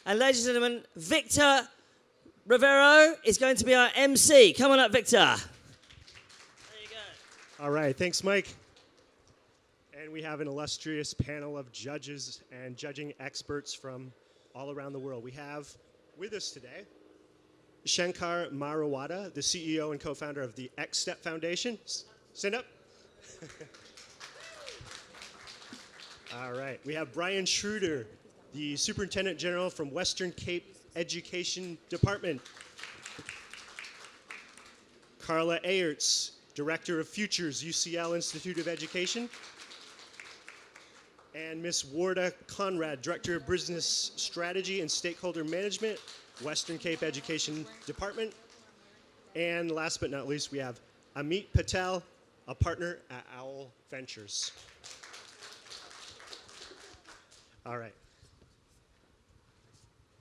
And ladies and gentlemen, Victor Rivero is going to be our MC. Come on up, Victor. There you go. All right, thanks, Mike. And we have an illustrious panel of judges and judging experts from all around the world. We have with us today Shankar Maruwada, the CEO and co-founder of the X-Step Foundation. Stand up. All right, we have Brian Schreuder, the Superintendent General from Western Cape Education Department. Carla Aerts, Director of Futures, UCL Institute of Education. And Miss Warda Conrad, Director of Business Strategy and Stakeholder Management, Western Cape Education Department. And last but not least, we have Amit Patel, a partner at Owl Ventures. All right.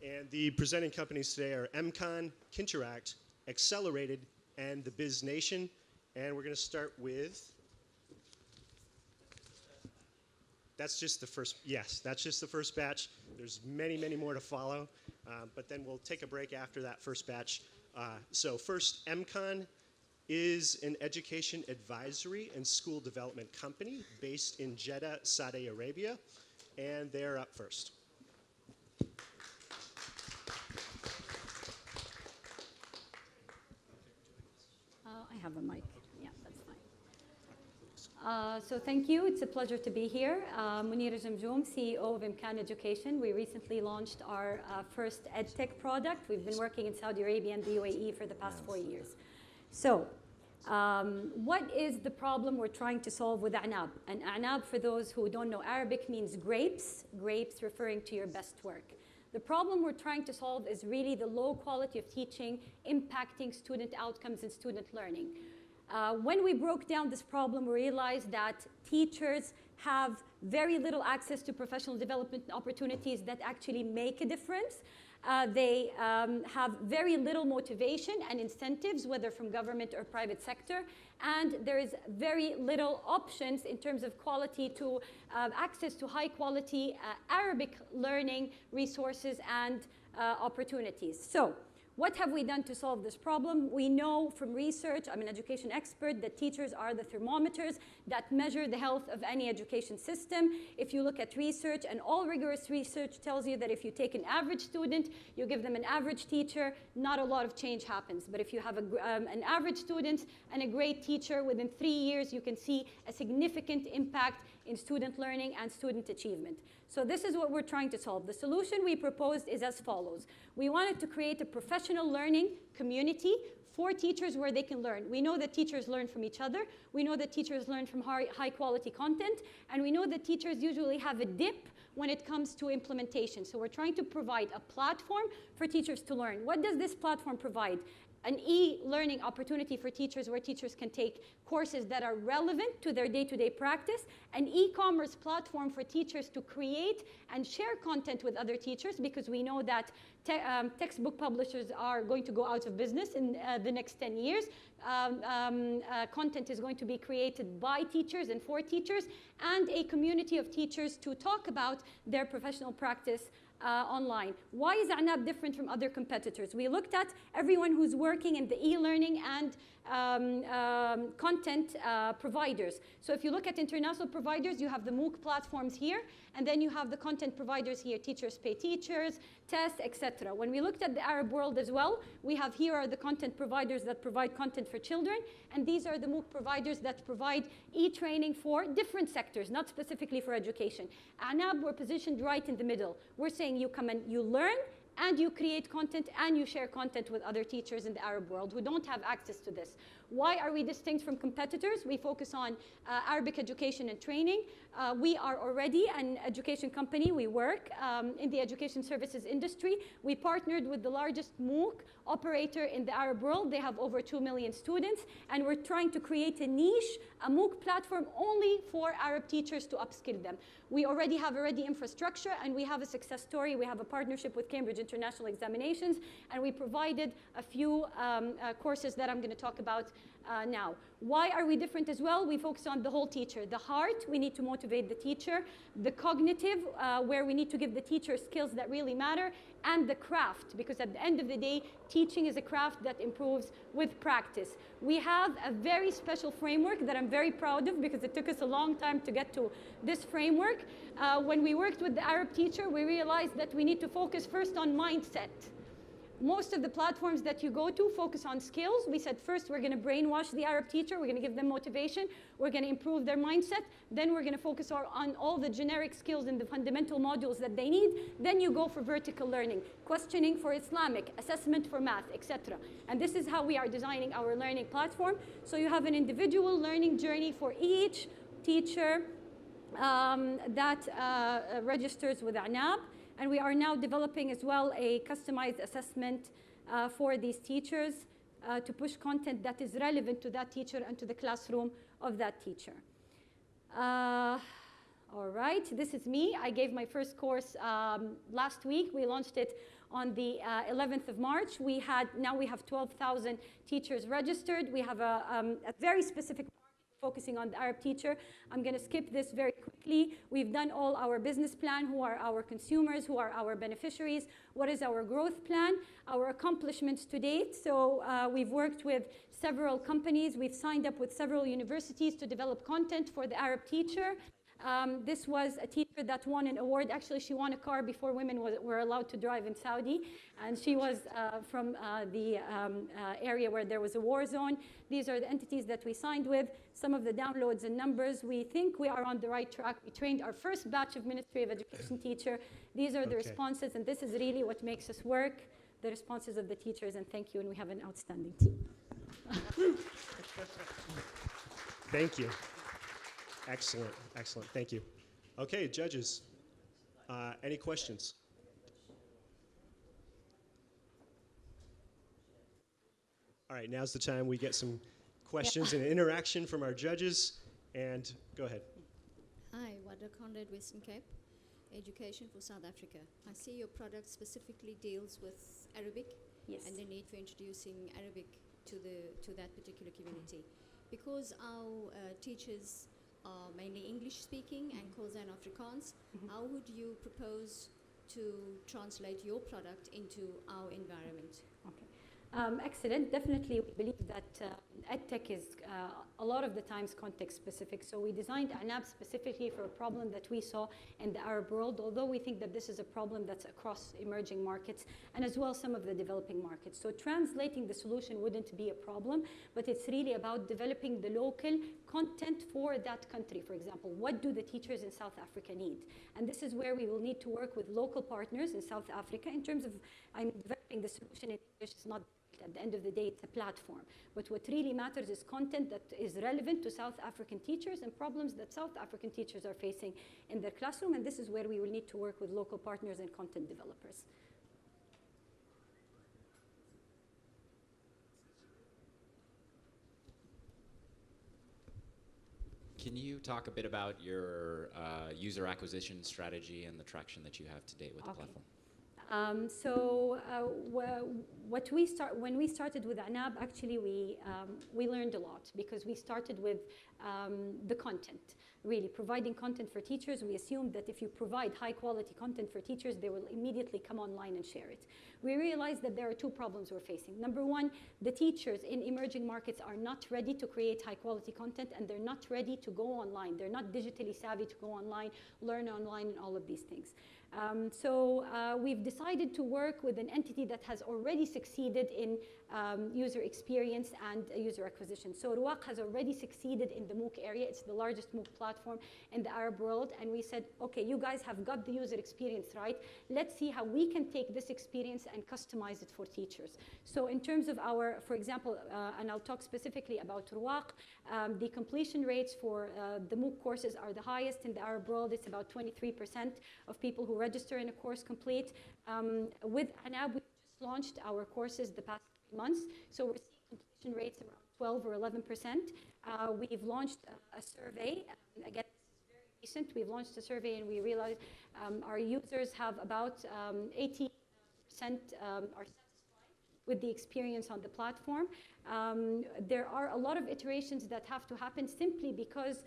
And the presenting companies today are eMCON, Kinteract, Accelerated, and the Biz Nation. And we're going to start with... That's just the first, yes, that's just the first batch. There's many, many more to follow, but then we'll take a break after that first batch. So first, eMCON is an education advisory and school development company based in Jeddah, Saudi Arabia, and they're up first. I have a mic. Yeah, that's fine. So thank you. It's a pleasure to be here. Munira Jamjoom, CEO of eMCON Education. We recently launched our first EdTech product. We've been working in Saudi Arabia and the UAE for the past 4 years. So what is the problem we're trying to solve with A'nab? And A'nab, for those who don't know Arabic, means grapes, grapes referring to your best work. The problem we're trying to solve is really the low quality of teaching impacting student outcomes and student learning. When we broke down this problem, we realized that teachers have very little access to professional development opportunities that actually make a difference. They have very little motivation and incentives, whether from government or private sector, and there is very little options in terms of quality to access to high quality Arabic learning resources and opportunities. So what have we done to solve this problem? We know from research, I'm an education expert, that teachers are the thermometers that measure the health of any education system. If you look at research, and all rigorous research tells you that if you take an average student, you give them an average teacher, not a lot of change happens. But if you have an average student and a great teacher, within 3 years, you can see a significant impact in student learning and student achievement. So this is what we're trying to solve. The solution we proposed is as follows. We wanted to create a professional learning community for teachers where they can learn. We know that teachers learn from each other. We know that teachers learn from high quality content. And we know that teachers usually have a dip when it comes to implementation. So we're trying to provide a platform for teachers to learn. What does this platform provide? An e-learning opportunity for teachers where teachers can take courses that are relevant to their day-to-day practice, an e-commerce platform for teachers to create and share content with other teachers, because we know that textbook publishers are going to go out of business in the next 10 years. Content is going to be created by teachers and for teachers, and a community of teachers to talk about their professional practice online. Why is A'nab different from other competitors? We looked at everyone who's working in the e-learning and content providers. So if you look at international providers, you have the MOOC platforms here, and then you have the content providers here, Teachers Pay Teachers, TESS, etc. When we looked at the Arab world as well, we have here are the content providers that provide content for children, and these are the MOOC providers that provide e-training for different sectors, not specifically for education. A'nab, we're positioned right in the middle. We're saying you come and you learn, and you create content, and you share content with other teachers in the Arab world who don't have access to this. Why are we distinct from competitors? We focus on Arabic education and training. We are already an education company. We work in the education services industry. We partnered with the largest MOOC operator in the Arab world. They have over 2 million students, and we're trying to create a niche, a MOOC platform only for Arab teachers to upskill them. We already have infrastructure, and we have a success story. We have a partnership with Cambridge International Examinations, and we provided a few courses that I'm going to talk about now. Why are we different as well? We focus on the whole teacher. The heart, we need to motivate the teacher. The cognitive, where we need to give the teacher skills that really matter. And the craft, because at the end of the day, teaching is a craft that improves with practice. We have a very special framework that I'm very proud of because it took us a long time to get to this framework. When we worked with the Arab teacher, we realized that we need to focus first on mindset. Most of the platforms that you go to focus on skills. We said first we're going to brainwash the Arab teacher, we're going to give them motivation, we're going to improve their mindset, then we're going to focus on all the generic skills and the fundamental modules that they need. Then you go for vertical learning, questioning for Islamic, assessment for math, etc. And this is how we are designing our learning platform. So you have an individual learning journey for each teacher that registers with ANAB. And we are now developing as well a customized assessment for these teachers to push content that is relevant to that teacher and to the classroom of that teacher. All right, this is me. I gave my first course last week. We launched it on the 11th of March. Now we have 12,000 teachers registered. We have a very specific focusing on the Arab teacher. I'm going to skip this very quickly. We've done all our business plan, who are our consumers, who are our beneficiaries, what is our growth plan, our accomplishments to date. So we've worked with several companies. We've signed up with several universities to develop content for the Arab teacher. This was a teacher that won an award. Actually, she won a car before women were allowed to drive in Saudi. And she was from the area where there was a war zone. These are the entities that we signed with. Some of the downloads and numbers. We think we are on the right track. We trained our first batch of Ministry of Education teacher. These are the responses, and this is really what makes us work, the responses of the teachers. And thank you, and we have an outstanding team. Thank you. Excellent, excellent. Thank you. Okay, judges, any questions? All right, now's the time we get some questions and interaction from our judges. And go ahead. Hi, Warda Conrad, Western Cape, Education for South Africa. I see your product specifically deals with Arabic and the need for introducing Arabic to that particular community. Because our teachers are mainly English speaking and Khoisan Afrikaans, how would you propose to translate your product into our environment? Okay. Excellent. Definitely, we believe that EdTech is a lot of the times context specific. So we designed ANAB specifically for a problem that we saw in the Arab world, although we think that this is a problem that's across emerging markets and as well some of the developing markets. So translating the solution wouldn't be a problem, but it's really about developing the local content for that country. For example, what do the teachers in South Africa need? And this is where we will need to work with local partners in South Africa in terms of developing the solution in English. Is not at the end of the day, it's a platform. But what really matters is content that is relevant to South African teachers and problems that South African teachers are facing in their classroom. And this is where we will need to work with local partners and content developers. Can you talk a bit about your user acquisition strategy and the traction that you have to date with the platform? When we started with ANAB, actually we learned a lot because we started with the content, really providing content for teachers. We assumed that if you provide high quality content for teachers, they will immediately come online and share it. We realized that there are two problems we're facing. Number one, the teachers in emerging markets are not ready to create high quality content and they're not ready to go online. They're not digitally savvy to go online, learn online, and all of these things. We've decided to work with an entity that has already succeeded in user experience and user acquisition. So Ruwaq has already succeeded in the MOOC area. It's the largest MOOC platform in the Arab world. And we said, okay, you guys have got the user experience right. Let's see how we can take this experience and customize it for teachers. So in terms of our, for example, and I'll talk specifically about Ruwaq, the completion rates for the MOOC courses are the highest in the Arab world. It's about 23% of people who register in a course complete. With ANAB, we just launched our courses the past months. So we're seeing completion rates around 12 or 11%. We've launched a survey. Again, this is very recent. We've launched a survey and we realized our users have about 80% are satisfied with the experience on the platform. There are a lot of iterations that have to happen simply because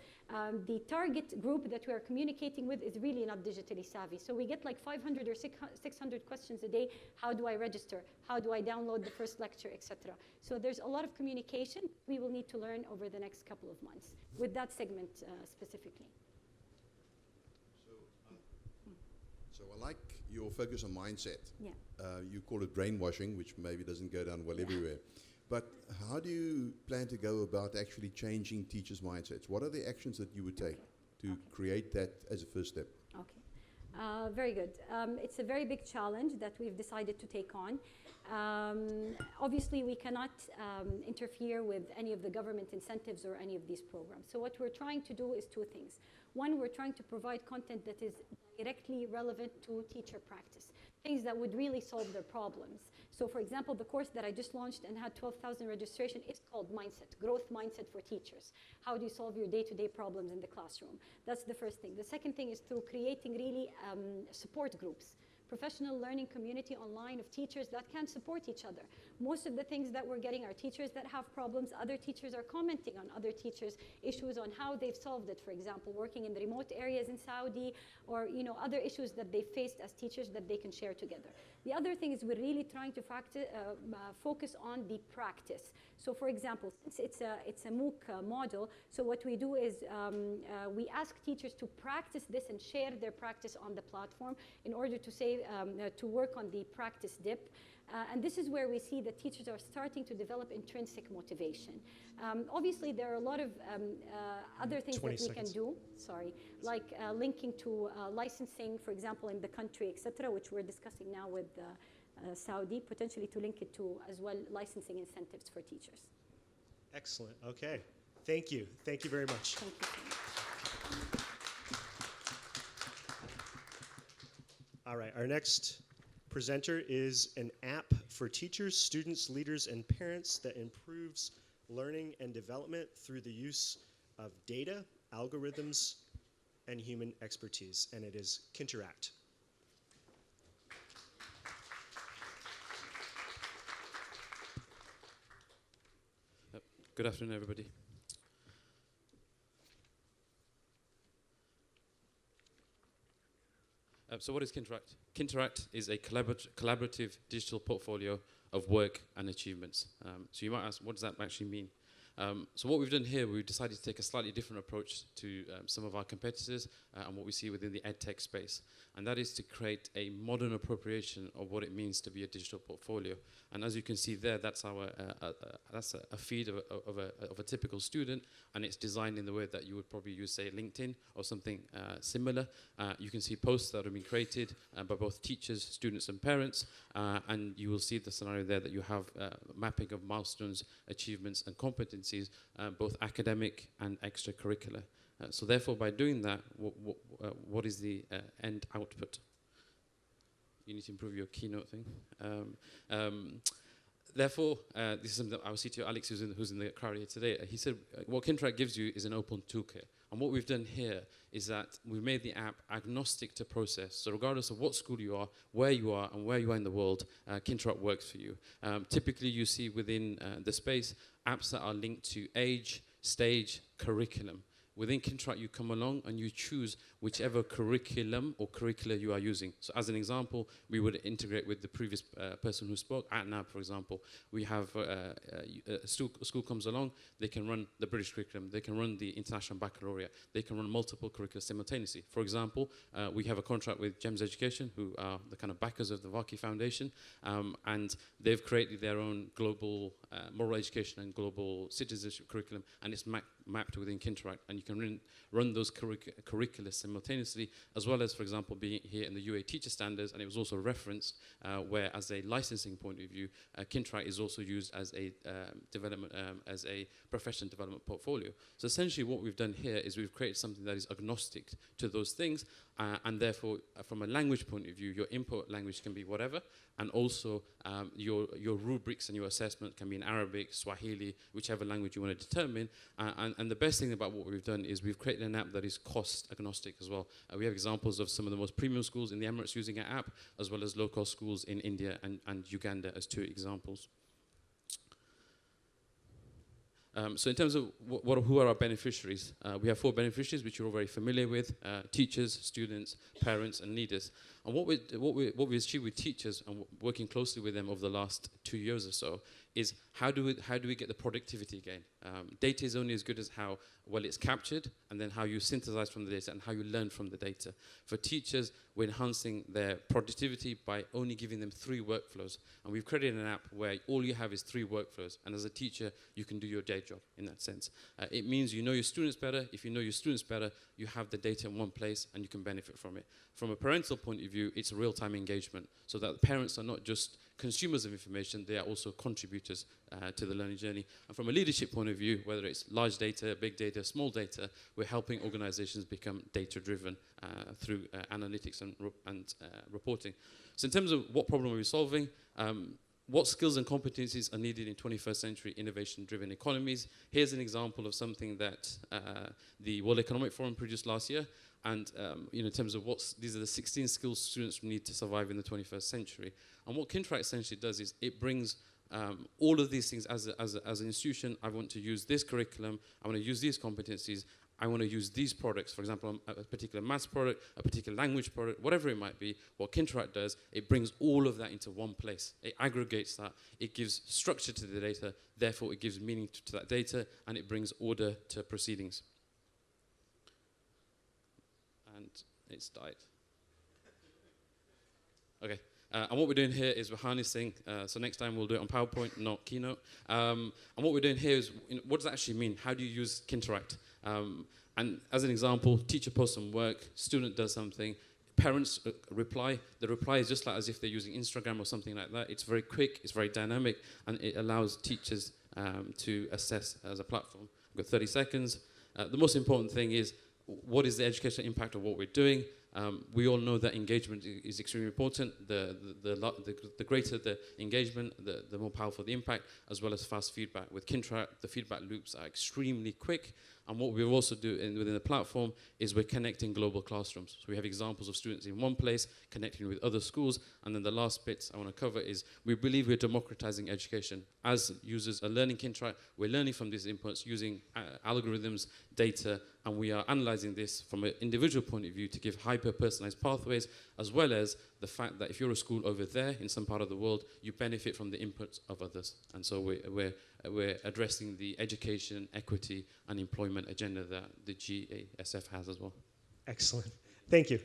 the target group that we are communicating with is really not digitally savvy. So we get like 500 or 600 questions a day. How do I register? How do I download the first lecture, etc. So there's a lot of communication we will need to learn over the next couple of months with that segment specifically. So I like your focus on mindset. Yeah. You call it brainwashing, which maybe doesn't go down well everywhere. But how do you plan to go about actually changing teachers' mindsets? What are the actions that you would take to create that as a first step? Okay. Very good. It's a very big challenge that we've decided to take on. Obviously, we cannot interfere with any of the government incentives or any of these programs. So what we're trying to do is two things. One, we're trying to provide content that is directly relevant to teacher practice, things that would really solve their problems. So for example, the course that I just launched and had 12,000 registration is called Mindset, Growth Mindset for Teachers. How do you solve your day-to-day problems in the classroom? That's the first thing. The second thing is through creating really support groups, professional learning community online of teachers that can support each other. Most of the things that we're getting are teachers that have problems. Other teachers are commenting on other teachers' issues on how they've solved it, for example, working in the remote areas in Saudi or other issues that they faced as teachers that they can share together. The other thing is we're really trying to focus on the practice. So for example, since it's a MOOC model, so what we do is we ask teachers to practice this and share their practice on the platform in order to work on the practice dip. And this is where we see that teachers are starting to develop intrinsic motivation. Obviously, there are a lot of other things that we can do, like linking to licensing, for example, in the country, etc., which we're discussing now with Saudi, potentially to link it to, as well, licensing incentives for teachers. Excellent. Okay. Thank you. Thank you very much. Thank you so much. All right. Our next presenter is an app for teachers, students, leaders, and parents that improves learning and development through the use of data, algorithms, and human expertise, and it is Kinteract. Good afternoon, everybody. So what is Kinteract? Kinteract is a collaborative digital portfolio of work and achievements. So you might ask, what does that actually mean? So what we've done here, we've decided to take a slightly different approach to some of our competitors and what we see within the EdTech space. And that is to create a modern appropriation of what it means to be a digital portfolio. And as you can see there, that's a feed of a typical student, and it's designed in the way that you would probably use, say, LinkedIn or something similar. You can see posts that have been created by both teachers, students, and parents, and you will see the scenario there that you have mapping of milestones, achievements, and competencies, both academic and extracurricular. So therefore, by doing that, what is the end output? You need to improve your keynote thing. Therefore, this is something that our CTO Alex, who's in the crowd here today, he said what Kinteract gives you is an open toolkit. And what we've done here is that we've made the app agnostic to process. So regardless of what school you are, and where you are in the world, Kinteract works for you. Typically, you see within the space apps that are linked to age, stage, curriculum. Within Kinteract, you come along and you choose whichever curriculum or curricula you are using. So as an example, we would integrate with the previous person who spoke. At NAB, for example, we have a school comes along, they can run the British curriculum, they can run the International Baccalaureate, they can run multiple curricula simultaneously. For example, we have a contract with GEMS Education, who are the kind of backers of the Vaki Foundation, and they've created their own global moral education and global citizenship curriculum, and it's mapped within Kinteract, and you can run those curricula simultaneously, as well as, for example, being here in the UA teacher standards, and it was also referenced where, as a licensing point of view, Kinteract is also used as a as a professional development portfolio. So essentially, what we've done here is we've created something that is agnostic to those things, and therefore, from a language point of view, your input language can be whatever, and also your rubrics and your assessment can be in Arabic, Swahili, whichever language you want to determine, and And the best thing about what we've done is we've created an app that is cost agnostic as well. We have examples of some of the most premium schools in the Emirates using our app, as well as low-cost schools in India and Uganda as 2 examples. So in terms of who are our beneficiaries, we have 4 beneficiaries, which you're all very familiar with: teachers, students, parents, and leaders. And what we achieved with teachers and working closely with them over the last 2 years or so is how do we get the productivity gain? Data is only as good as how well it's captured, and then how you synthesize from the data and how you learn from the data. For teachers, we're enhancing their productivity by only giving them 3 workflows. And we've created an app where all you have is 3 workflows. And as a teacher, you can do your day job in that sense. It means you know your students better. If you know your students better, you have the data in one place and you can benefit from it. From a parental point of view, it's real-time engagement, so that parents are not just consumers of information, they are also contributors to the learning journey. And from a leadership point of view, whether it's large data, big data, small data, we're helping organizations become data-driven through analytics and reporting. So in terms of what problem are we solving, what skills and competencies are needed in 21st century innovation-driven economies? Here's an example of something that the World Economic Forum produced last year. And in terms of these are the 16 skills students need to survive in the 21st century. And what Kintract essentially does is it brings all of these things as an institution. I want to use this curriculum. I want to use these competencies. I want to use these products, for example, a particular maths product, a particular language product, whatever it might be. What Kintract does, it brings all of that into one place. It aggregates that. It gives structure to the data. Therefore, it gives meaning to that data, and it brings order to proceedings. And it's died. Okay. And what we're doing here is we're harnessing, so next time we'll do it on PowerPoint, not Keynote. And what we're doing here is, what does that actually mean? How do you use Kintract? And as an example, teacher posts some work, student does something, parents reply. The reply is just like as if they're using Instagram or something like that. It's very quick, it's very dynamic, and it allows teachers to assess as a platform. We've got 30 seconds. The most important thing is, what is the educational impact of what we're doing? We all know that engagement is extremely important. The greater the engagement, the more powerful the impact, as well as fast feedback. With Kintract, the feedback loops are extremely quick. And what we also do within the platform is we're connecting global classrooms. So we have examples of students in one place connecting with other schools. And then the last bit I want to cover is we believe we're democratizing education. As users are learning Kintract, we're learning from these inputs using algorithms, data, and we are analyzing this from an individual point of view to give hyper-personalized pathways, as well as the fact that if you're a school over there in some part of the world, you benefit from the inputs of others. And so we're addressing the education, equity, and employment agenda that the GASF has as well. Excellent. Thank you.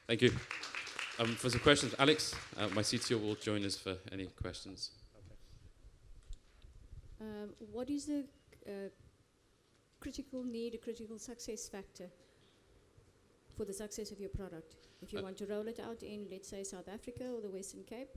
Thank you. For some questions, Alex, my CTO, will join us for any questions. What is the critical need, a critical success factor for the success of your product? If you want to roll it out in, let's say, South Africa or the Western Cape,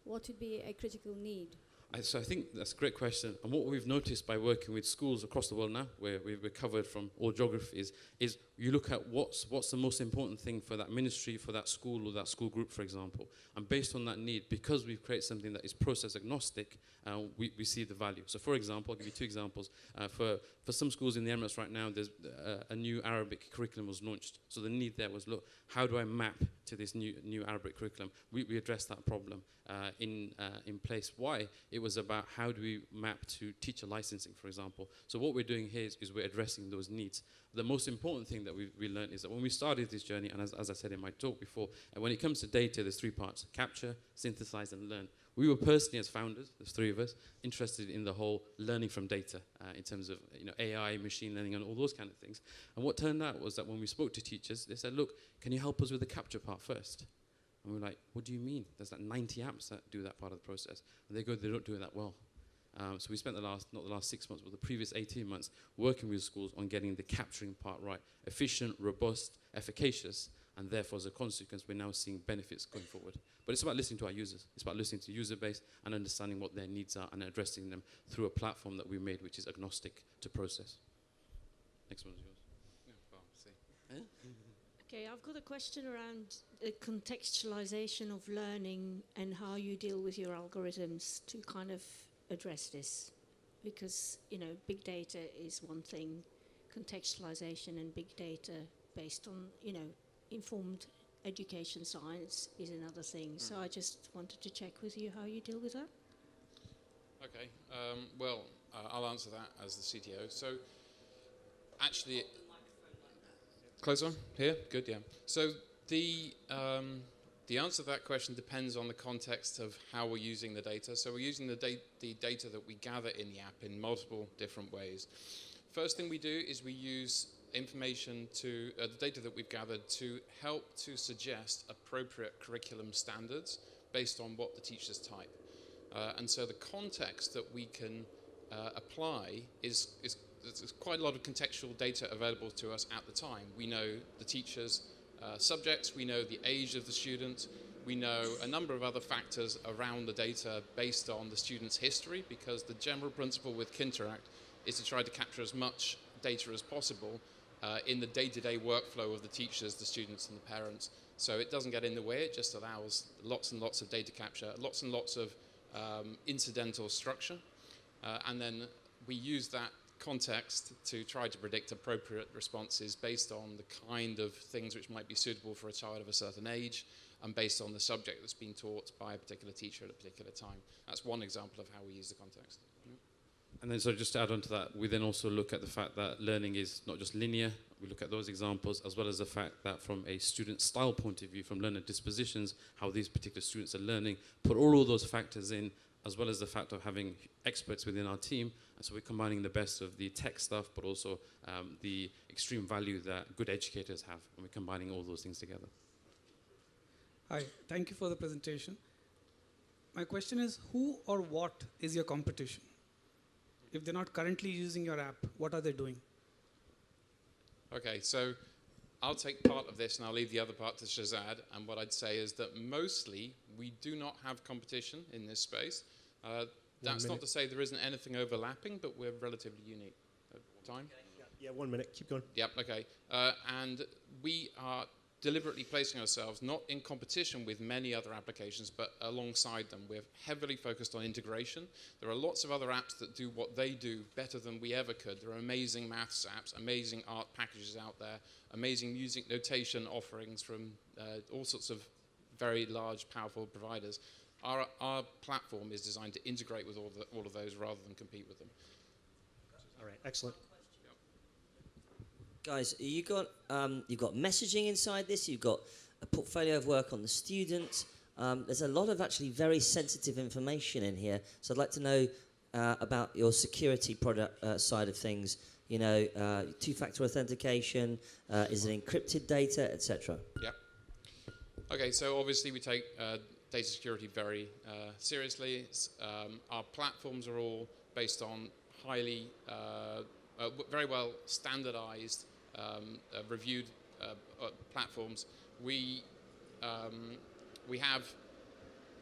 what would be a critical need? So I think that's a great question. And what we've noticed by working with schools across the world now, where we're covered from all geographies, is you look at what's the most important thing for that ministry, for that school or that school group, for example. And based on that need, because we've created something that is process agnostic, we see the value. So for example, I'll give you 2 examples. For some schools in the Emirates right now, there's a new Arabic curriculum was launched. So the need there was, look, how do I map to this new Arabic curriculum? We addressed that problem in place. Why? It was about how do we map to teacher licensing, for example. So what we're doing here is we're addressing those needs. The most important thing that we learned is that when we started this journey, and as I said in my talk before, and when it comes to data, there's 3 parts: capture, synthesize, and learn. We were personally, as founders, there's 3 of us, interested in the whole learning from data in terms of AI, machine learning, and all those kind of things. And what turned out was that when we spoke to teachers, they said, look, can you help us with the capture part first? And we're like, what do you mean? There's like 90 apps that do that part of the process. And they go, they don't do it that well. So we spent not the last 6 months, but the previous 18 months working with schools on getting the capturing part right. Efficient, robust, efficacious, and therefore as a consequence, we're now seeing benefits going forward. But it's about listening to our users. It's about listening to user base and understanding what their needs are and addressing them through a platform that we made, which is agnostic to process. Next one is yours. Okay, I've got a question around the contextualization of learning and how you deal with your algorithms to kind of address this. because, you know, big data is one thing, contextualization and big data based on, you know, informed education science is another thing. So I just wanted to check with you how you deal with that. Okay, well, I'll answer that as the CTO. So, actually, closer here, good, yeah. So the answer to that question depends on the context of how we're using the data. So we're using the data that we gather in the app in multiple different ways. First thing we do is we use information to the data that we've gathered to help to suggest appropriate curriculum standards based on what the teachers type. And so the context that we can apply is there's quite a lot of contextual data available to us at the time. We know the teacher's subjects, we know the age of the student, we know a number of other factors around the data based on the student's history, because the general principle with Kinteract is to try to capture as much data as possible in the day-to-day workflow of the teachers, the students, and the parents. So it doesn't get in the way, it just allows lots and lots of data capture, lots and lots of incidental structure, and then we use that context to try to predict appropriate responses based on the kind of things which might be suitable for a child of a certain age and based on the subject that's been taught by a particular teacher at a particular time. That's one example of how we use the context. And then, so just to add on to that, we then also look at the fact that learning is not just linear. We look at those examples, as well as the fact that from a student style point of view, from learner dispositions, how these particular students are learning, put all of those factors in, as well as the fact of having experts within our team. And so we're combining the best of the tech stuff, but also the extreme value that good educators have, and we're combining all those things together. Hi, thank you for the presentation. My question is, who or what is your competition? If they're not currently using your app, what are they doing? Okay, so I'll take part of this and I'll leave the other part to Shazad. And what I'd say is that mostly we do not have competition in this space. That's not to say there isn't anything overlapping, but we're relatively unique. Time? Yeah, 1 minute. Keep going. Yep, okay. And we are deliberately placing ourselves not in competition with many other applications, but alongside them. We're heavily focused on integration. There are lots of other apps that do what they do better than we ever could. There are amazing maths apps, amazing art packages out there, amazing music notation offerings from all sorts of very large, powerful providers. Our platform is designed to integrate with all of those rather than compete with them. All right, excellent. Guys, you've got messaging inside this. You've got a portfolio of work on the student. There's a lot of actually very sensitive information in here. So I'd like to know about your security product side of things. You know, two-factor authentication. Is it encrypted data, etc.? Yep. Okay, so obviously we take data security very seriously. Our platforms are all based on highly, very well standardized, reviewed platforms. We have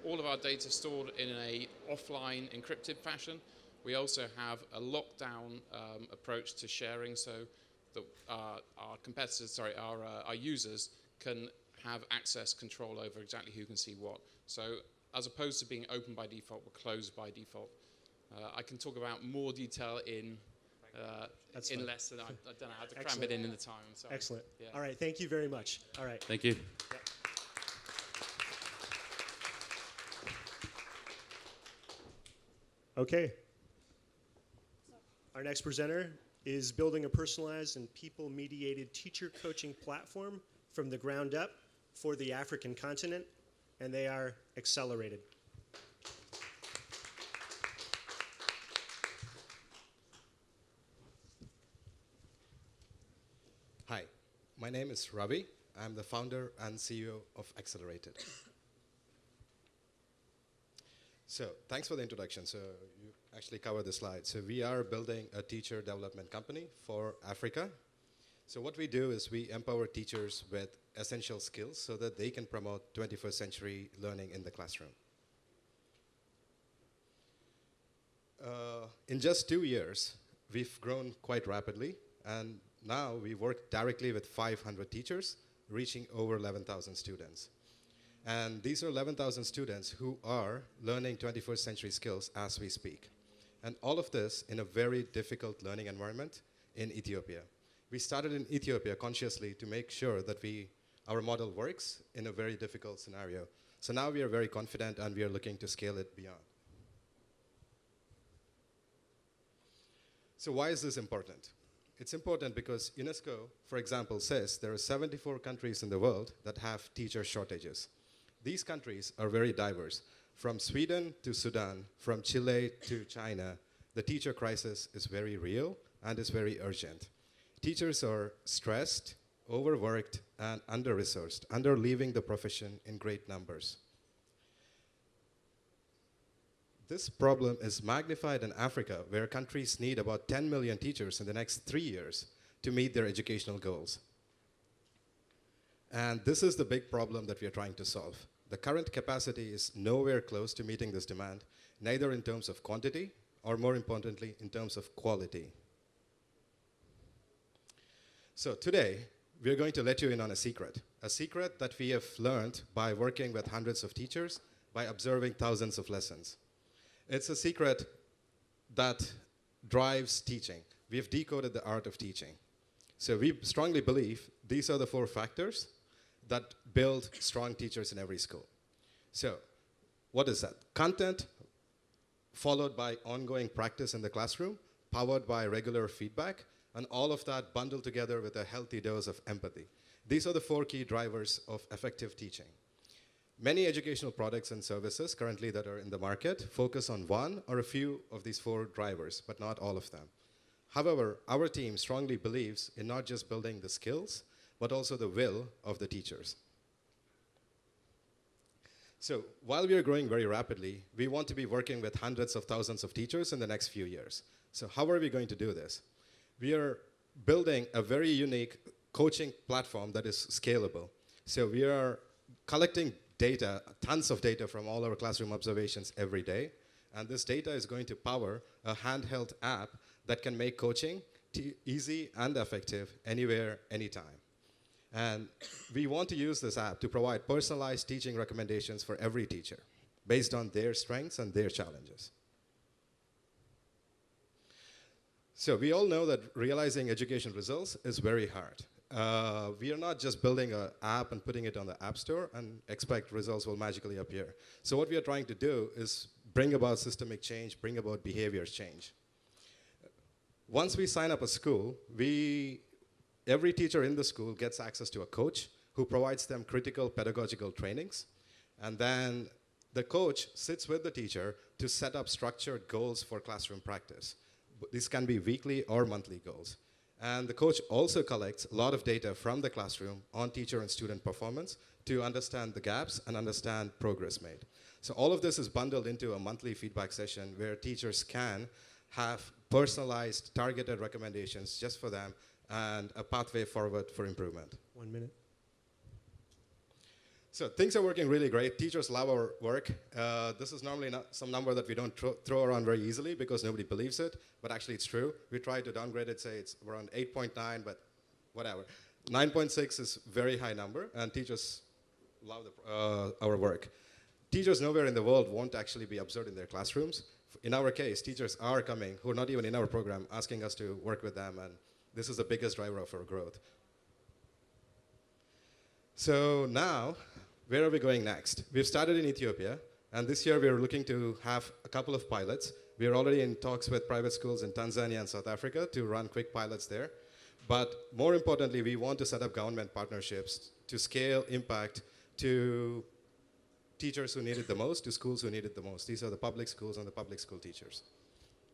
all of our data stored in a offline encrypted fashion. We also have a lockdown approach to sharing, so that our competitors, sorry, our users can have access control over exactly who can see what. So as opposed to being open by default, we're closed by default. I can talk about more detail in less than I don't know how to cram it in the time. Sorry. Excellent. Yeah. All right, thank you very much. All right. Thank you. Yeah. Okay. Our next presenter is building a personalized and people-mediated teacher coaching platform from the ground up for the African continent, and they are Accelerated. Hi, my name is Ravi. I'm the founder and CEO of Accelerated. So thanks for the introduction. So you actually covered the slide. So we are building a teacher development company for Africa. So what we do is we empower teachers with essential skills so that they can promote 21st century learning in the classroom. In just 2 years, we've grown quite rapidly, and now we work directly with 500 teachers, reaching over 11,000 students. And these are 11,000 students who are learning 21st century skills as we speak. And all of this in a very difficult learning environment in Ethiopia. We started in Ethiopia consciously to make sure that our model works in a very difficult scenario. So now we are very confident and we are looking to scale it beyond. So why is this important? It's important because UNESCO, for example, says there are 74 countries in the world that have teacher shortages. These countries are very diverse. From Sweden to Sudan, from Chile to China, the teacher crisis is very real and is very urgent. Teachers are stressed, overworked, and under-resourced, under-leaving the profession in great numbers. This problem is magnified in Africa, where countries need about 10 million teachers in the next 3 years to meet their educational goals. And this is the big problem that we are trying to solve. The current capacity is nowhere close to meeting this demand, neither in terms of quantity or, more importantly, in terms of quality. So today, we're going to let you in on a secret that we have learned by working with hundreds of teachers, by observing thousands of lessons. It's a secret that drives teaching. We have decoded the art of teaching. So we strongly believe these are the 4 factors that build strong teachers in every school. So what is that? Content followed by ongoing practice in the classroom, powered by regular feedback, and all of that bundled together with a healthy dose of empathy. These are the 4 key drivers of effective teaching. Many educational products and services currently that are in the market focus on one or a few of these 4 drivers, but not all of them. However, our team strongly believes in not just building the skills, but also the will of the teachers. So while we are growing very rapidly, we want to be working with hundreds of thousands of teachers in the next few years. So how are we going to do this? We are building a very unique coaching platform that is scalable. So we are collecting data, tons of data from all our classroom observations every day. And this data is going to power a handheld app that can make coaching easy and effective anywhere, anytime. And we want to use this app to provide personalized teaching recommendations for every teacher based on their strengths and their challenges. So we all know that realizing education results is very hard. We are not just building an app and putting it on the App Store and expect results will magically appear. So what we are trying to do is bring about systemic change, bring about behavior change. Once we sign up a school, every teacher in the school gets access to a coach who provides them critical pedagogical trainings. And then the coach sits with the teacher to set up structured goals for classroom practice. These can be weekly or monthly goals. And the coach also collects a lot of data from the classroom on teacher and student performance to understand the gaps and understand progress made. So all of this is bundled into a monthly feedback session where teachers can have personalized, targeted recommendations just for them and a pathway forward for improvement. 1 minute. So things are working really great. Teachers love our work. This is normally not some number that we don't throw around very easily because nobody believes it, but actually it's true. We try to downgrade it, say it's around 8.9, but whatever. 9.6 is a very high number, and teachers love our work. Teachers nowhere in the world won't actually be observed in their classrooms. In our case, teachers are coming, who are not even in our program, asking us to work with them, and this is the biggest driver of our growth. So now, where are we going next? We've started in Ethiopia, and this year we're looking to have a couple of pilots. We are already in talks with private schools in Tanzania and South Africa to run quick pilots there. But more importantly, we want to set up government partnerships to scale impact to teachers who need it the most, to schools who need it the most. These are the public schools and the public school teachers.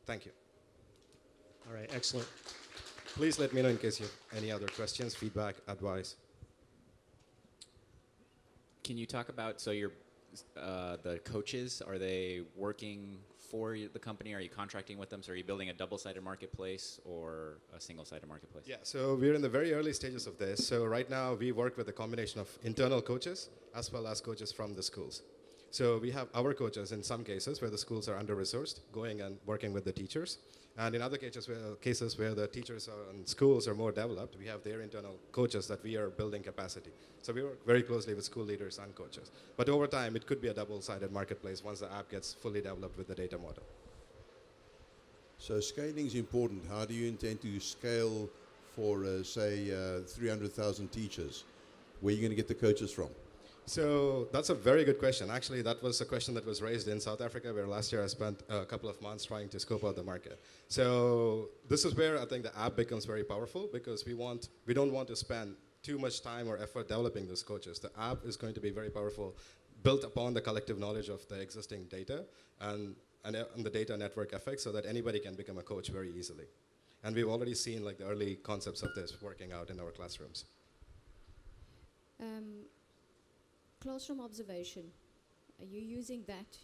Thank you. All right, excellent. Please let me know in case you have any other questions, feedback, advice. Can you talk about, so the coaches, are they working for the company? Are you contracting with them? So are you building a double-sided marketplace or a single-sided marketplace? Yeah, so we're in the very early stages of this. So right now we work with a combination of internal coaches as well as coaches from the schools. So we have our coaches in some cases where the schools are under-resourced, going and working with the teachers. And in other cases where the teachers and schools are more developed, we have their internal coaches that we are building capacity. So we work very closely with school leaders and coaches. But over time, it could be a double-sided marketplace once the app gets fully developed with the data model. So scaling is important. How do you intend to scale for, say, 300,000 teachers? Where are you going to get the coaches from? So that's a very good question. Actually, that was a question that was raised in South Africa, where last year I spent a couple of months trying to scope out the market. So this is where I think the app becomes very powerful, because we don't want to spend too much time or effort developing those coaches. The app is going to be very powerful, built upon the collective knowledge of the existing data and the data network effect, so that anybody can become a coach very easily. And we've already seen like the early concepts of this working out in our classrooms. Classroom observation, are you using that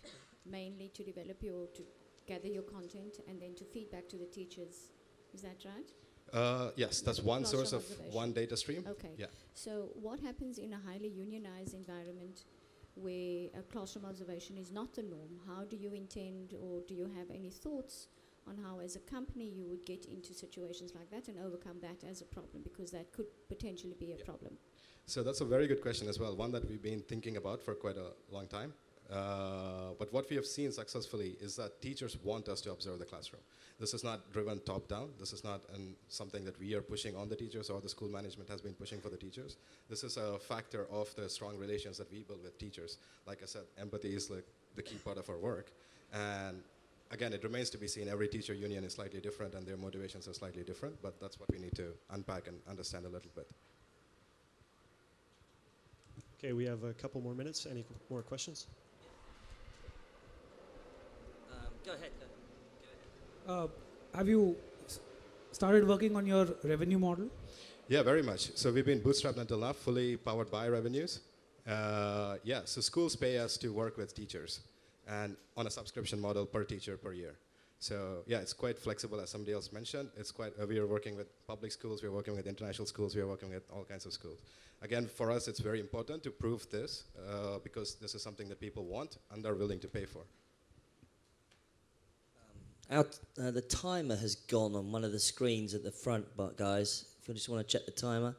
mainly to to gather your content and then to feed back to the teachers? Is that right? Yes, that's one Classroom source of observation. one data stream. Okay. Yeah. So what happens in a highly unionized environment where a classroom observation is not the norm? How do you intend, or do you have any thoughts on how as a company you would get into situations like that and overcome that as a problem, because that could potentially be a problem? So that's a very good question as well, one that we've been thinking about for quite a long time. But what we have seen successfully is that teachers want us to observe the classroom. This is not driven top-down. This is not something that we are pushing on the teachers or the school management has been pushing for the teachers. This is a factor of the strong relations that we build with teachers. Like I said, empathy is like the key part of our work. And again, it remains to be seen. Every teacher union is slightly different and their motivations are slightly different, but that's what we need to unpack and understand a little bit. Okay, we have a couple more minutes. Any more questions? Go ahead. Have you started working on your revenue model? Yeah, very much. So we've been bootstrapped until now, fully powered by revenues. Yeah, so schools pay us to work with teachers and on a subscription model per teacher per year. So yeah, it's quite flexible, as somebody else mentioned. It's quite, we are working with public schools, we are working with international schools, we are working with all kinds of schools. Again, for us, it's very important to prove this because this is something that people want and are willing to pay for. The timer has gone on one of the screens at the front, but guys, if you just want to check the timer.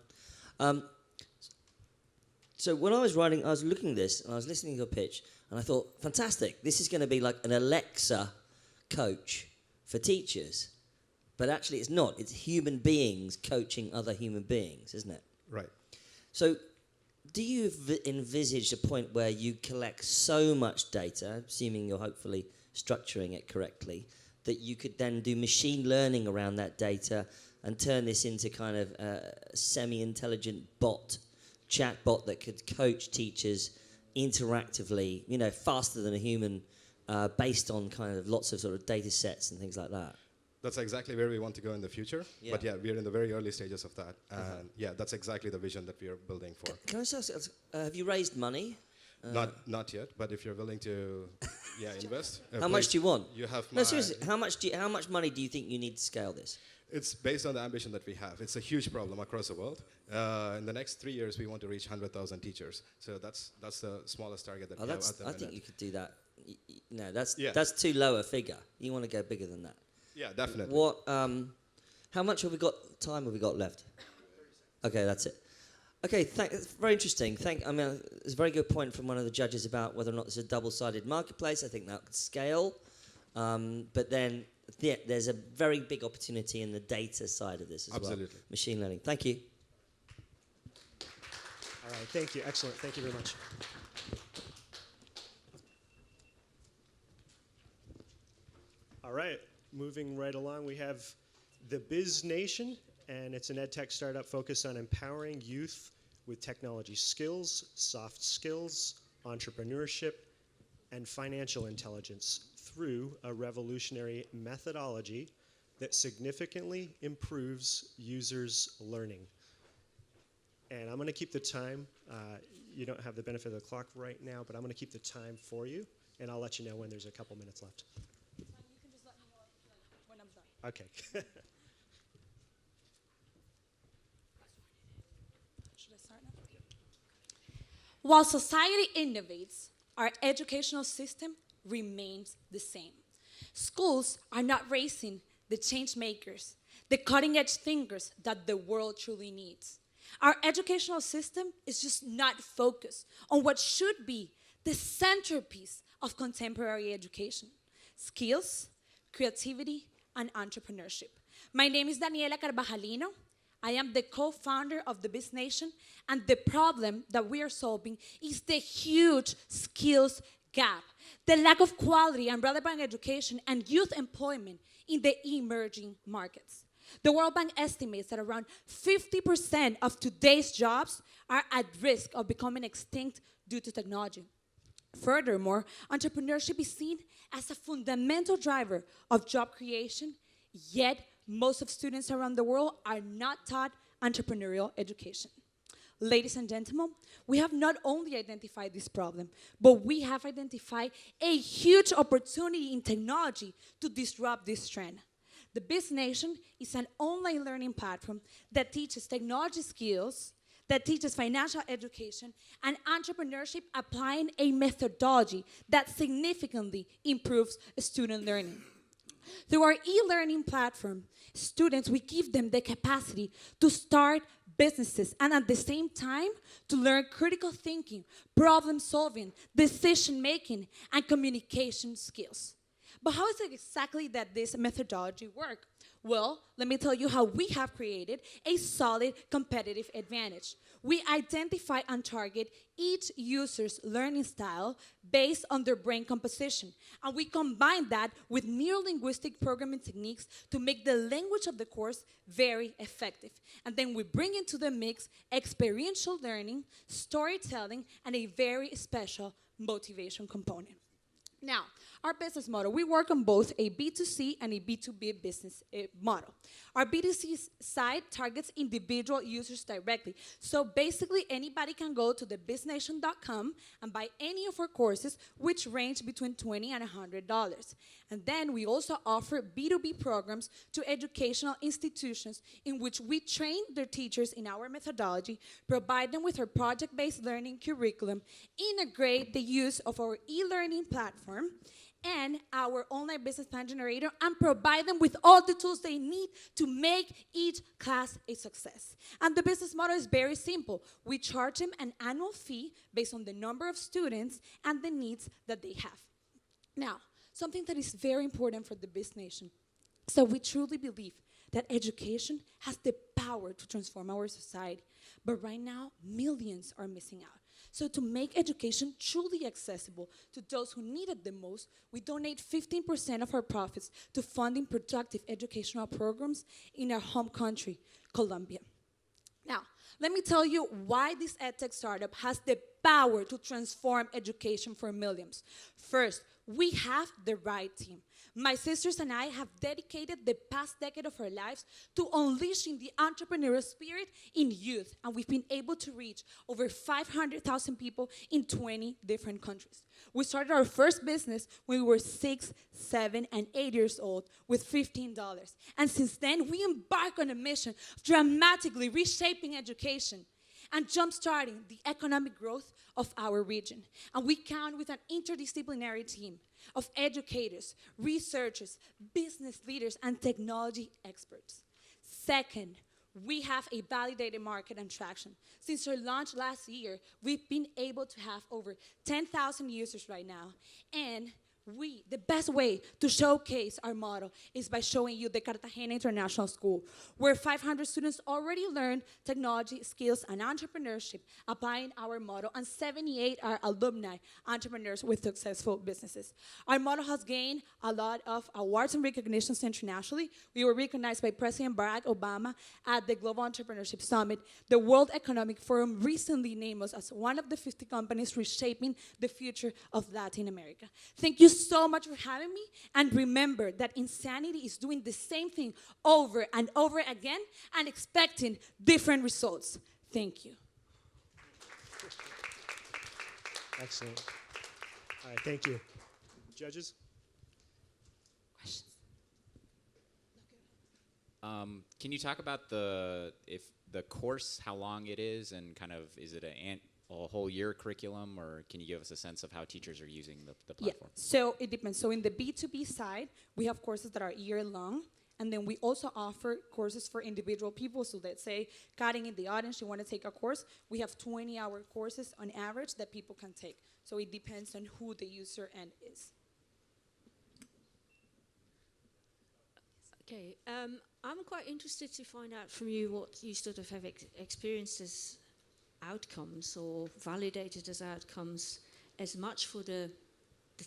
So when I was looking at this, and I was listening to your pitch, and I thought, fantastic, this is going to be like an Alexa coach for teachers. But actually it's not. It's human beings coaching other human beings, isn't it? Right. So do you envisage a point where you collect so much data, assuming you're hopefully structuring it correctly, that you could then do machine learning around that data and turn this into kind of a semi-intelligent chatbot that could coach teachers interactively, you know, faster than a human, based on kind of lots of sort of data sets and things like that? That's exactly where we want to go in the future. Yeah. But yeah, we're in the very early stages of that. And yeah, that's exactly the vision that we are building for. Can I just ask, have you raised money? Not yet, but if you're willing to invest. How much do you want? You have no, seriously, how much money do you think you need to scale this? It's based on the ambition that we have. It's a huge problem across the world. In the next 3 years, we want to reach 100,000 teachers. So that's the smallest target that we have at the minute. I think you could do that. No, that's too low a figure. You want to go bigger than that. Yeah, definitely. What? How much have we got? Time have we got left? Okay, that's it. Okay, it's very interesting. It's a very good point from one of the judges about whether or not it's a double-sided marketplace. I think that could scale, but then there's a very big opportunity in the data side of this as well. Absolutely. Machine learning. Thank you. All right, thank you. Excellent. Thank you very much. All right, moving right along, we have the Biz Nation, and it's an EdTech startup focused on empowering youth with technology skills, soft skills, entrepreneurship, and financial intelligence through a revolutionary methodology that significantly improves users' learning. And I'm going to keep the time. You don't have the benefit of the clock right now, but I'm going to keep the time for you, and I'll let you know when there's a couple minutes left. You can just let me know when I'm done. Okay. Should I start now? While society innovates, our educational system remains the same. Schools are not raising the change makers, the cutting edge thinkers that the world truly needs. Our educational system is just not focused on what should be the centerpiece of contemporary education: skills, creativity, and entrepreneurship. My name is Daniela Carvajalino. I am the co-founder of the Biz Nation, and the problem that we are solving is the huge skills gap, the lack of quality and relevant education and youth employment in the emerging markets. The World Bank estimates that around 50% of today's jobs are at risk of becoming extinct due to technology. Furthermore, entrepreneurship is seen as a fundamental driver of job creation, yet most of students around the world are not taught entrepreneurial education. Ladies and gentlemen, we have not only identified this problem, but we have identified a huge opportunity in technology to disrupt this trend. The Biz Nation is an online learning platform that teaches technology skills, that teaches financial education and entrepreneurship, applying a methodology that significantly improves student learning. Through our e-learning platform, students, we give them the capacity to start businesses and at the same time to learn critical thinking, problem solving, decision making, and communication skills. But how is it exactly that this methodology works? Well, let me tell you how we have created a solid competitive advantage. We identify and target each user's learning style based on their brain composition. And we combine that with neuro-linguistic programming techniques to make the language of the course very effective. And then we bring into the mix experiential learning, storytelling, and a very special motivation component. Now, our business model, we work on both a B2C and a B2B business model. Our B2C side targets individual users directly. So basically, anybody can go to thebiznation.com and buy any of our courses, which range between $20 and $100. And then we also offer B2B programs to educational institutions in which we train their teachers in our methodology, provide them with our project-based learning curriculum, integrate the use of our e-learning platform, and our online business plan generator, and provide them with all the tools they need to make each class a success. And the business model is very simple. We charge them an annual fee based on the number of students and the needs that they have. Now, something that is very important for the Biz Nation is that we truly believe that education has the power to transform our society. But right now, millions are missing out. So to make education truly accessible to those who need it the most, we donate 15% of our profits to funding productive educational programs in our home country, Colombia. Now, let me tell you why this EdTech startup has the power to transform education for millions. First, we have the right team. My sisters and I have dedicated the past decade of our lives to unleashing the entrepreneurial spirit in youth, and we've been able to reach over 500,000 people in 20 different countries. We started our first business when we were 6, 7, and 8 years old with $15. And since then, we embarked on a mission of dramatically reshaping education and jump-starting the economic growth of our region. And we count with an interdisciplinary team of educators, researchers, business leaders, and technology experts. Second, we have a validated market and traction. Since our launch last year, we've been able to have over 10,000 users right now, and the best way to showcase our model is by showing you the Cartagena International School, where 500 students already learned technology skills and entrepreneurship, applying our model, and 78 are alumni entrepreneurs with successful businesses. Our model has gained a lot of awards and recognitions internationally. We were recognized by President Barack Obama at the Global Entrepreneurship Summit. The World Economic Forum recently named us as one of the 50 companies reshaping the future of Latin America. Thank you so much for having me, and remember that insanity is doing the same thing over and over again and expecting different results. Thank you. Excellent. All right, thank you. Judges? Questions? Can you talk about the course, how long it is, and kind of is it a whole year curriculum, or can you give us a sense of how teachers are using the platform? Yeah, so it depends. So in the B2B side, we have courses that are year-long, and then we also offer courses for individual people. So let's say, Karen in the audience, you want to take a course, we have 20-hour courses on average that people can take. So it depends on who the user end is. Okay, I'm quite interested to find out from you what you sort of have experienced as outcomes or validated as outcomes as much for the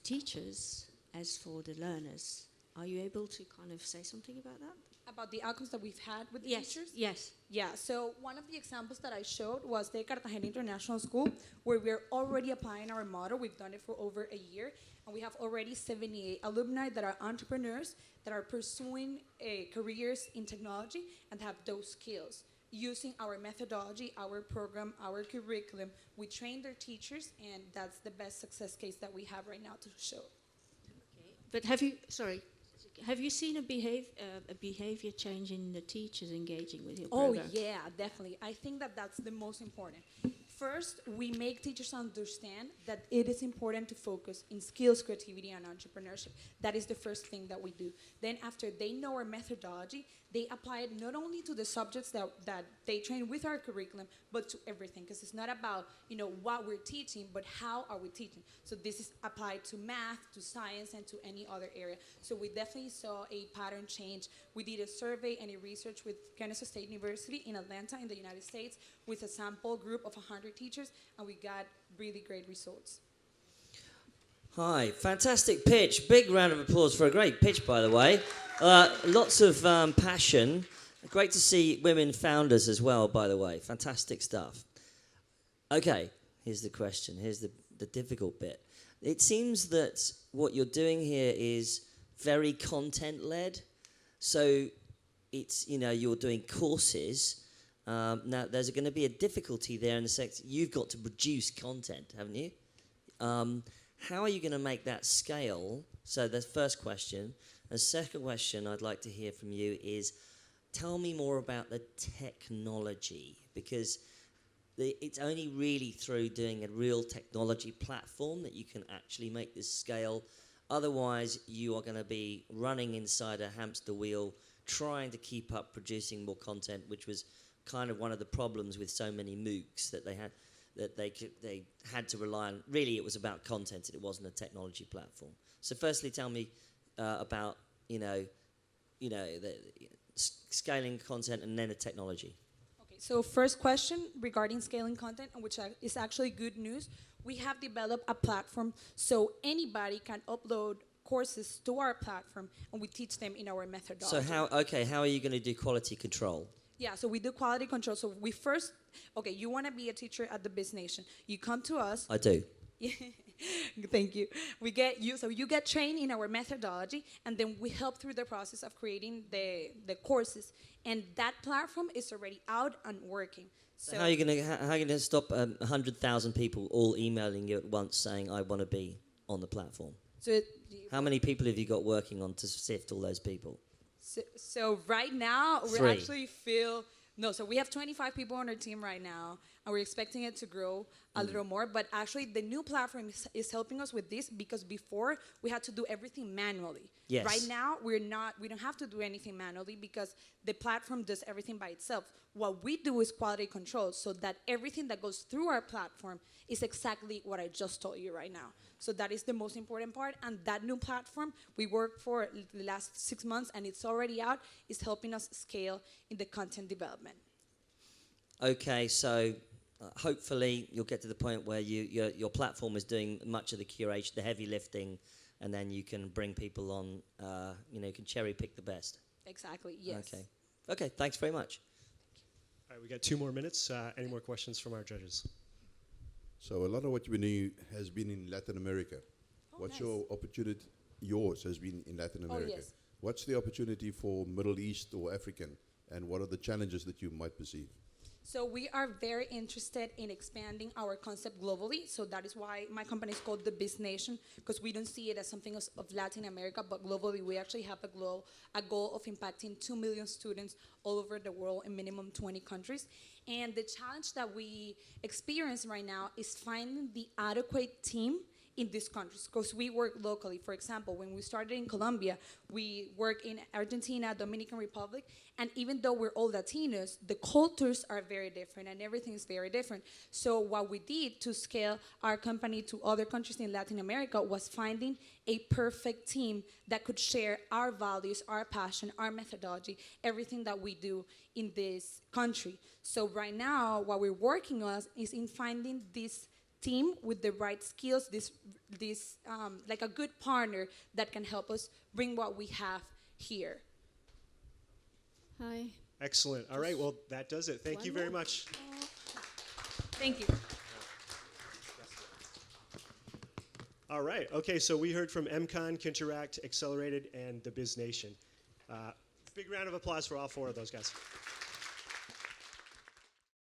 teachers as for the learners. Are you able to kind of say something about that? About the outcomes that we've had with the Yes, teachers? yes. Yeah, so one of the examples that I showed was the Cartagena International School, where we're already applying our model. We've done it for over a year, and we have already 78 alumni that are entrepreneurs that are pursuing careers in technology and have those skills. Using our methodology, our program, our curriculum, we train their teachers, and that's the best success case that we have right now to show. Okay. But have you seen a behavior change in the teachers engaging with your program? Oh, yeah, definitely. I think that that's the most important. First, we make teachers understand that it is important to focus in skills, creativity, and entrepreneurship. That is the first thing that we do. Then after they know our methodology, they apply it not only to the subjects that they train with our curriculum, but to everything. Because it's not about, what we're teaching, but how are we teaching. So this is applied to math, to science, and to any other area. So we definitely saw a pattern change. We did a survey and a research with Kansas State University in Atlanta in the United States with a sample group of 100 teachers, and we got really great results. Hi, fantastic pitch. Big round of applause for a great pitch, by the way. Lots of passion. Great to see women founders as well, by the way. Fantastic stuff. Okay, here's the question. Here's the difficult bit. It seems that what you're doing here is very content-led. So it's, you're doing courses. Now, there's going to be a difficulty there in the sense you've got to produce content, haven't you? How are you going to make that scale? So the first question. The second question I'd like to hear from you is, tell me more about the technology, because it's only really through doing a real technology platform that you can actually make this scale. Otherwise, you are going to be running inside a hamster wheel, trying to keep up producing more content, which was kind of one of the problems with so many MOOCs that they had. That they had to rely on. Really, it was about content, and it wasn't a technology platform. So, firstly, tell me about the scaling content, and then the technology. Okay, so first question regarding scaling content, which is actually good news. We have developed a platform so anybody can upload courses to our platform, and we teach them in our methodology. So how are you going to do quality control? Yeah, so we do quality control. So we first, you want to be a teacher at the Biz Nation. You come to us. I do. Thank you. We get you, so you get trained in our methodology, and then we help through the process of creating the courses. And that platform is already out and working. So how are you going to stop 100,000 people all emailing you at once saying, I want to be on the platform? So how many people have you got working on to sift all those people? So right now, we 3. actually so we have 25 people on our team right now, and we're expecting it to grow a little more. But actually, the new platform is helping us with this, because before we had to do everything manually. Yes. Right now, we don't have to do anything manually because the platform does everything by itself. What we do is quality control, so that everything that goes through our platform is exactly what I just told you right now. So that is the most important part. And that new platform, we worked for the last 6 months, and it's already out, is helping us scale in the content development. Okay, so hopefully you'll get to the point where your platform is doing much of the curation, the heavy lifting, and then you can bring people on, you can cherry pick the best. Exactly, yes. Okay, thanks very much. All right, we got 2 more minutes. Any more questions from our judges? So a lot of what you do has been in Latin America. What's your opportunity? Yours has been in Latin America. Yes. What's the opportunity for Middle East or African, and what are the challenges that you might perceive? So we are very interested in expanding our concept globally. So that is why my company is called the Biz Nation, because we don't see it as something of Latin America, but globally we actually have a goal of impacting 2 million students all over the world in minimum 20 countries. And the challenge that we experience right now is finding the adequate team in these countries, because we work locally. For example, when we started in Colombia, we work in Argentina, Dominican Republic, and even though we're all Latinos, the cultures are very different and everything is very different. So what we did to scale our company to other countries in Latin America was finding a perfect team that could share our values, our passion, our methodology, everything that we do in this country. So right now, what we're working on is in finding this team with the right skills, like a good partner that can help us bring what we have here. Hi. Excellent. All right, well, that does it. Thank you very much. Thank you. All right, okay, so we heard from eMCON, Kinteract, Accelerated, and the Biz Nation. Big round of applause for all four of those guys.